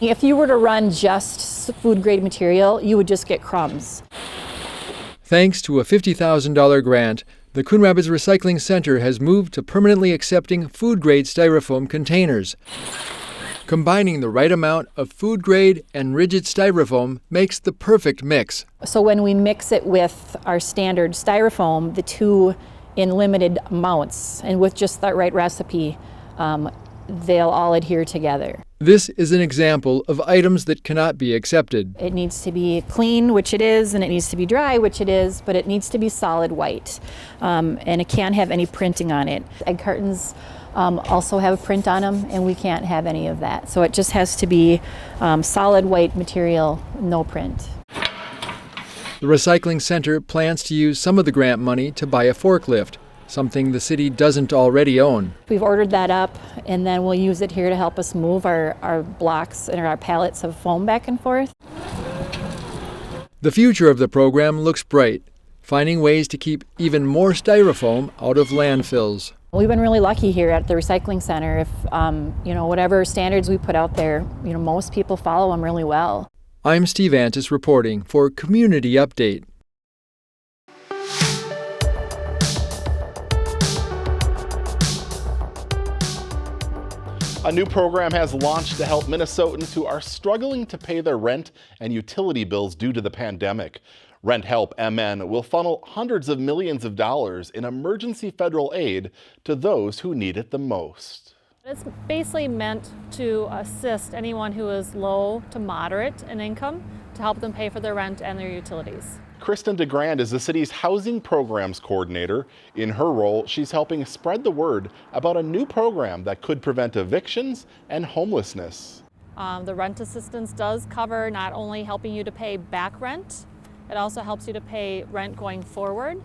If you were to run just food grade material, you would just get crumbs. Thanks to a $50,000 grant, the Coon Rapids Recycling Center has moved to permanently accepting food-grade styrofoam containers. Combining the right amount of food-grade and rigid styrofoam makes the perfect mix. So when we mix it with our standard styrofoam, the two in limited amounts, and with just that right recipe, they'll all adhere together. This is an example of items that cannot be accepted. It needs to be clean, which it is, and it needs to be dry, which it is, but it needs to be solid white. And it can't have any printing on it. Egg cartons also have a print on them, and we can't have any of that. So it just has to be solid white material, no print. The recycling center plans to use some of the grant money to buy a forklift, something the city doesn't already own. We've ordered that up, and then we'll use it here to help us move our blocks and our pallets of foam back and forth. The future of the program looks bright, finding ways to keep even more styrofoam out of landfills. We've been really lucky here at the recycling center. If whatever standards we put out there, most people follow them really well. I'm Steve Antis reporting for Community Update. A new program has launched to help Minnesotans who are struggling to pay their rent and utility bills due to the pandemic. Rent Help MN will funnel hundreds of millions of dollars in emergency federal aid to those who need it the most. It's basically meant to assist anyone who is low to moderate in income to help them pay for their rent and their utilities. Kristen DeGrand is the city's housing programs coordinator. In her role, she's helping spread the word about a new program that could prevent evictions and homelessness. The rent assistance does cover not only helping you to pay back rent, it also helps you to pay rent going forward,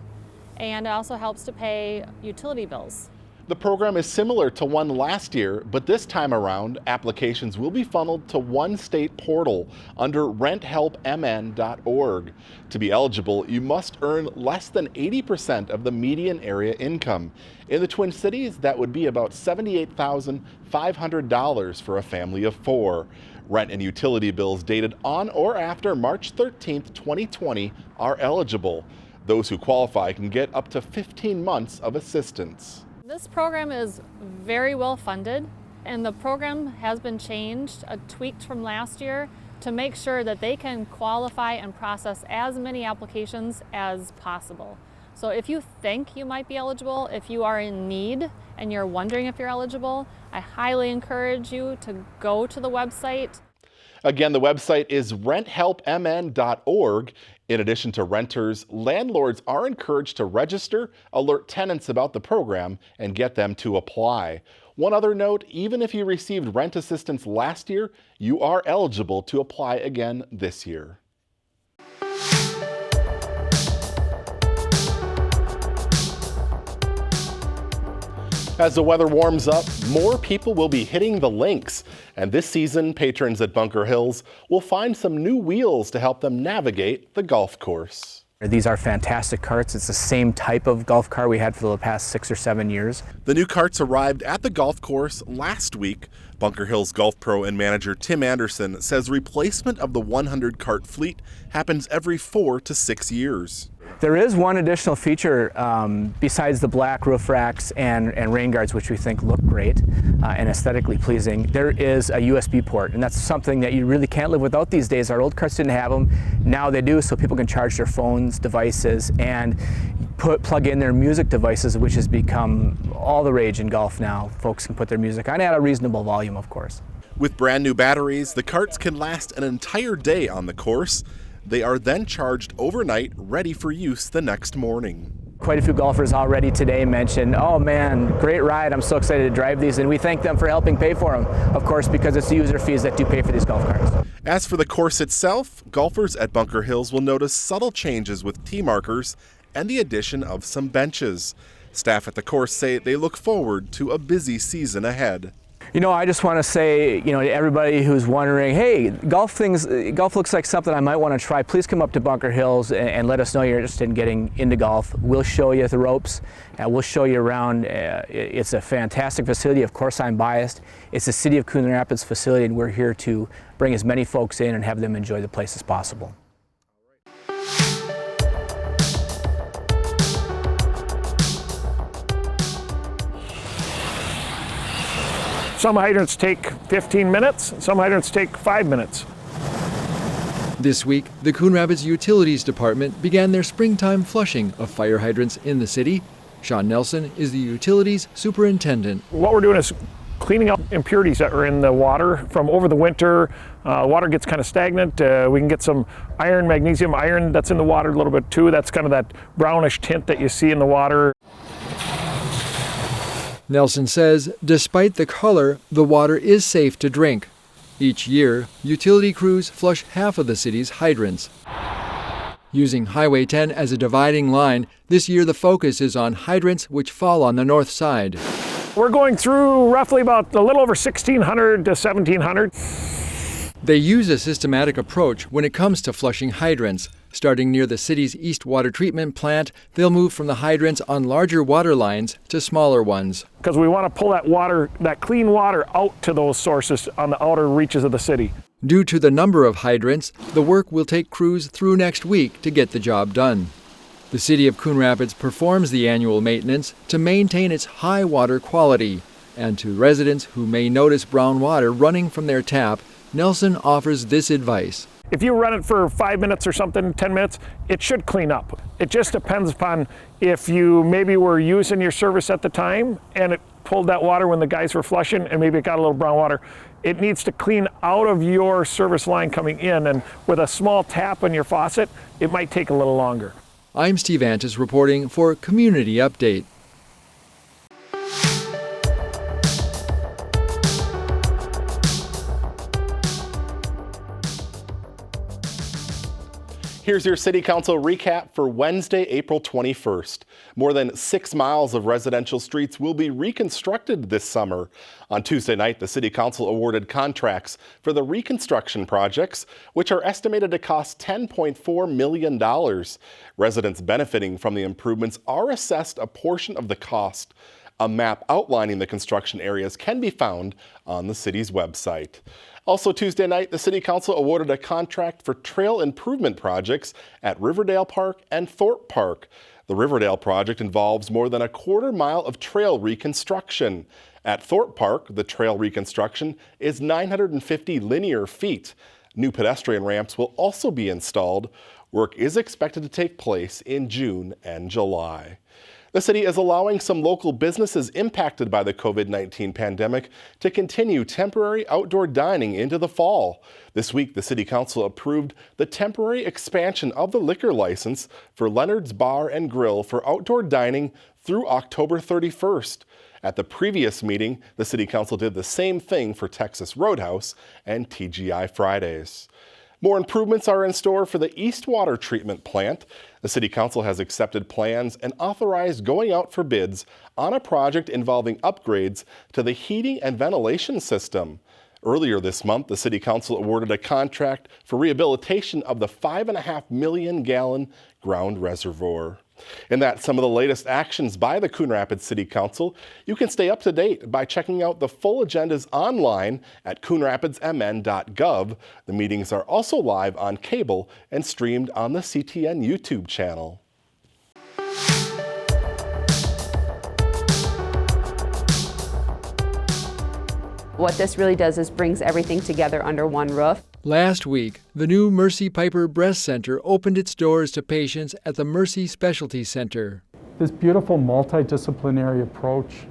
and it also helps to pay utility bills. The program is similar to one last year, but this time around, applications will be funneled to one state portal under renthelpmn.org. To be eligible, you must earn less than 80% of the median area income. In the Twin Cities, that would be about $78,500 for a family of four. Rent and utility bills dated on or after March 13, 2020 are eligible. Those who qualify can get up to 15 months of assistance. This program is very well funded, and the program has been changed, tweaked from last year to make sure that they can qualify and process as many applications as possible. So if you think you might be eligible, if you are in need and you're wondering if you're eligible, I highly encourage you to go to the website. Again, the website is renthelpmn.org. In addition to renters, landlords are encouraged to register, alert tenants about the program, and get them to apply. One other note, even if you received rent assistance last year, you are eligible to apply again this year. As the weather warms up, more people will be hitting the links. And this season, patrons at Bunker Hills will find some new wheels to help them navigate the golf course. These are fantastic carts. It's the same type of golf cart we had for the past 6 or 7 years. The new carts arrived at the golf course last week. Bunker Hills golf pro and manager Tim Anderson says replacement of the 100 cart fleet happens every 4 to 6 years. There is one additional feature besides the black roof racks and rain guards, which we think look great and aesthetically pleasing. There is a USB port, and that's something that you really can't live without these days. Our old carts didn't have them. Now they do, so people can charge their phones, devices, and plug in their music devices, which has become all the rage in golf now. Folks can put their music on at a reasonable volume, of course. With brand new batteries, the carts can last an entire day on the course. They are then charged overnight, ready for use the next morning. Quite a few golfers already today mentioned, oh man, great ride, I'm so excited to drive these, and we thank them for helping pay for them, of course, because it's the user fees that do pay for these golf carts. As for the course itself, golfers at Bunker Hills will notice subtle changes with tee markers and the addition of some benches. Staff at the course say they look forward to a busy season ahead. I just want to say, to everybody who's wondering, hey, golf looks like something I might want to try. Please come up to Bunker Hills and let us know you're interested in getting into golf. We'll show you the ropes. We'll show you around. It's a fantastic facility. Of course, I'm biased. It's the City of Coon Rapids facility, and we're here to bring as many folks in and have them enjoy the place as possible. Some hydrants take 15 minutes, some hydrants take 5 minutes. This week, the Coon Rapids Utilities Department began their springtime flushing of fire hydrants in the city. Sean Nelson is the utilities superintendent. What we're doing is cleaning up impurities that are in the water from over the winter. Water gets kind of stagnant. We can get some iron, magnesium iron that's in the water a little bit too. That's kind of that brownish tint that you see in the water. Nelson says, despite the color, the water is safe to drink. Each year, utility crews flush half of the city's hydrants. Using Highway 10 as a dividing line, this year the focus is on hydrants which fall on the north side. We're going through roughly about a little over 1,600 to 1,700. They use a systematic approach when it comes to flushing hydrants. Starting near the city's East Water Treatment Plant, they'll move from the hydrants on larger water lines to smaller ones. Because we want to pull that water, that clean water, out to those sources on the outer reaches of the city. Due to the number of hydrants, the work will take crews through next week to get the job done. The City of Coon Rapids performs the annual maintenance to maintain its high water quality. And to residents who may notice brown water running from their tap, Nelson offers this advice. If you run it for 5 minutes or something, 10 minutes, it should clean up. It just depends upon if you maybe were using your service at the time and it pulled that water when the guys were flushing and maybe it got a little brown water. It needs to clean out of your service line coming in, and with a small tap on your faucet, it might take a little longer. I'm Steve Antis reporting for Community Update. Here's your City Council recap for Wednesday, April 21st. More than 6 miles of residential streets will be reconstructed this summer. On Tuesday night, the City Council awarded contracts for the reconstruction projects, which are estimated to cost $10.4 million. Residents benefiting from the improvements are assessed a portion of the cost. A map outlining the construction areas can be found on the city's website. Also Tuesday night, the City Council awarded a contract for trail improvement projects at Riverdale Park and Thorpe Park. The Riverdale project involves more than a quarter-mile of trail reconstruction. At Thorpe Park, the trail reconstruction is 950 linear feet. New pedestrian ramps will also be installed. Work is expected to take place in June and July. The city is allowing some local businesses impacted by the COVID-19 pandemic to continue temporary outdoor dining into the fall. This week, the City Council approved the temporary expansion of the liquor license for Leonard's Bar and Grill for outdoor dining through October 31st. At the previous meeting, the City Council did the same thing for Texas Roadhouse and TGI Fridays. More improvements are in store for the East Water Treatment Plant. The City Council has accepted plans and authorized going out for bids on a project involving upgrades to the heating and ventilation system. Earlier this month, the City Council awarded a contract for rehabilitation of the 5.5 million gallon ground reservoir. And that's some of the latest actions by the Coon Rapids City Council. You can stay up to date by checking out the full agendas online at coonrapidsmn.gov. The meetings are also live on cable and streamed on the CTN YouTube channel. What this really does is brings everything together under one roof. Last week, the new Mercy Piper Breast Center opened its doors to patients at the Mercy Specialty Center. This beautiful multidisciplinary approach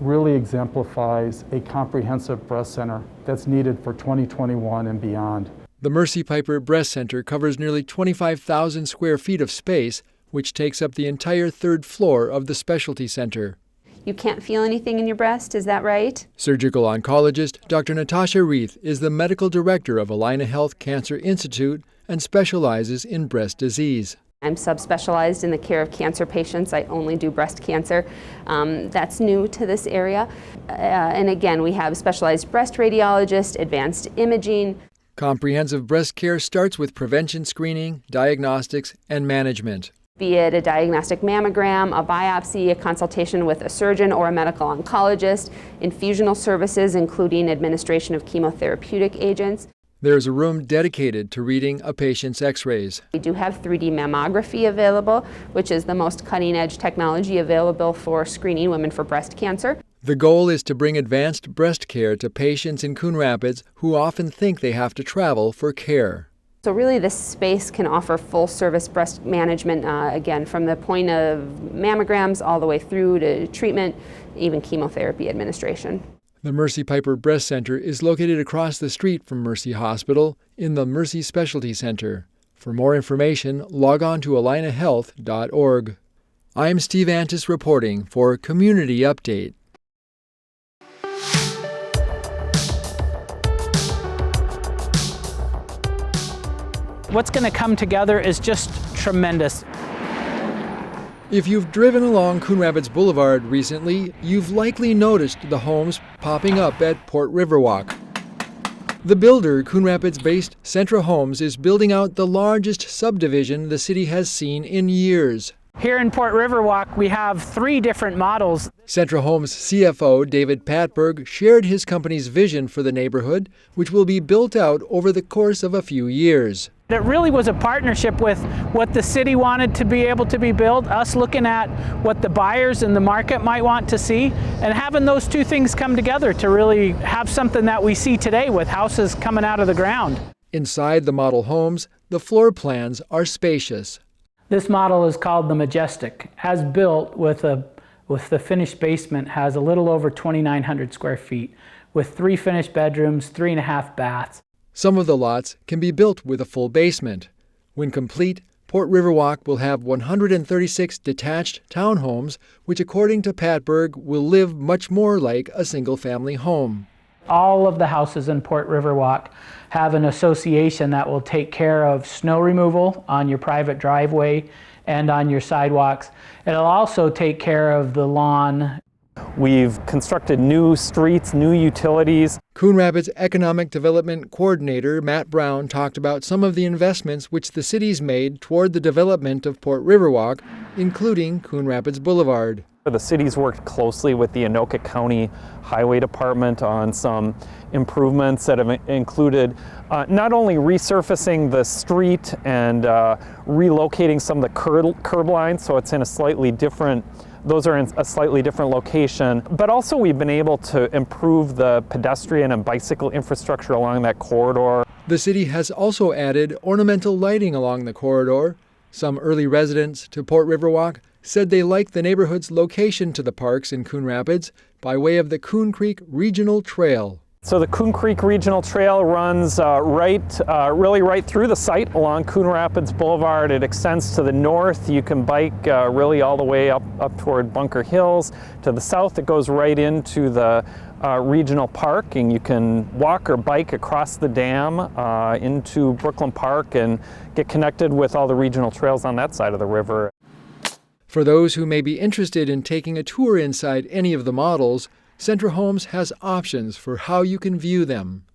really exemplifies a comprehensive breast center that's needed for 2021 and beyond. The Mercy Piper Breast Center covers nearly 25,000 square feet of space, which takes up the entire third floor of the specialty center. You can't feel anything in your breast, is that right? Surgical oncologist Dr. Natasha Reith is the medical director of Allina Health Cancer Institute and specializes in breast disease. I'm subspecialized in the care of cancer patients. I only do breast cancer. That's new to this area. And again, we have specialized breast radiologists, advanced imaging. Comprehensive breast care starts with prevention screening, diagnostics, and management. Be it a diagnostic mammogram, a biopsy, a consultation with a surgeon or a medical oncologist, infusional services including administration of chemotherapeutic agents. There's a room dedicated to reading a patient's x-rays. We do have 3D mammography available, which is the most cutting-edge technology available for screening women for breast cancer. The goal is to bring advanced breast care to patients in Coon Rapids who often think they have to travel for care. So really this space can offer full-service breast management, again, from the point of mammograms all the way through to treatment, even chemotherapy administration. The Mercy Piper Breast Center is located across the street from Mercy Hospital in the Mercy Specialty Center. For more information, log on to alinahealth.org. I'm Steve Antis reporting for Community Update. What's going to come together is just tremendous. If you've driven along Coon Rapids Boulevard recently, you've likely noticed the homes popping up at Port Riverwalk. The builder, Coon Rapids-based Centra Homes, is building out the largest subdivision the city has seen in years. Here in Port Riverwalk, we have 3 different models. Centra Homes CFO David Patberg shared his company's vision for the neighborhood, which will be built out over the course of a few years. It really was a partnership with what the city wanted to be able to be built, us looking at what the buyers in the market might want to see, and having those 2 things come together to really have something that we see today with houses coming out of the ground. Inside the model homes, the floor plans are spacious. This model is called the Majestic. As built with the finished basement, has a little over 2,900 square feet with 3 finished bedrooms, 3.5 baths. Some of the lots can be built with a full basement. When complete, Port Riverwalk will have 136 detached townhomes, which according to Patberg will live much more like a single-family home. All of the houses in Port Riverwalk have an association that will take care of snow removal on your private driveway and on your sidewalks. It'll also take care of the lawn. We've constructed new streets, new utilities. Coon Rapids Economic Development Coordinator Matt Brown talked about some of the investments which the city's made toward the development of Port Riverwalk, including Coon Rapids Boulevard. The city's worked closely with the Anoka County Highway Department on some improvements that have included not only resurfacing the street and relocating some of the curb lines so it's in a slightly different location, but also we've been able to improve the pedestrian and bicycle infrastructure along that corridor. The city has also added ornamental lighting along the corridor. Some early residents to Port Riverwalk said they liked the neighborhood's location to the parks in Coon Rapids by way of the Coon Creek Regional Trail. So the Coon Creek Regional Trail runs really right through the site along Coon Rapids Boulevard. It extends to the north. You can bike really all the way up toward Bunker Hills. To the south, it goes right into the regional park, and you can walk or bike across the dam into Brooklyn Park and get connected with all the regional trails on that side of the river. For those who may be interested in taking a tour inside any of the models, Centra Homes has options for how you can view them.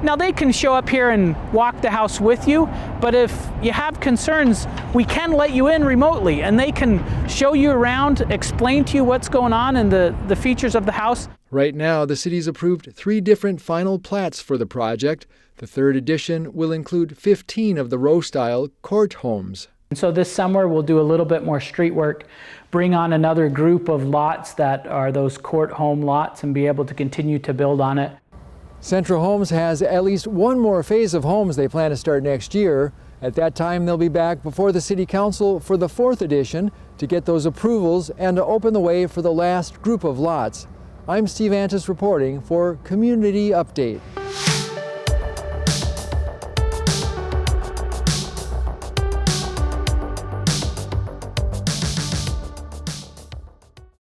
Now they can show up here and walk the house with you, but if you have concerns, we can let you in remotely and they can show you around, explain to you what's going on and the features of the house. Right now, the city's approved 3 different final plats for the project. The 3rd edition will include 15 of the row-style court homes. And so this summer we'll do a little bit more street work, bring on another group of lots that are those court home lots and be able to continue to build on it. Centra Homes has at least one more phase of homes they plan to start next year. At that time, they'll be back before the City Council for the 4th edition to get those approvals and to open the way for the last group of lots. I'm Steve Antis reporting for Community Update.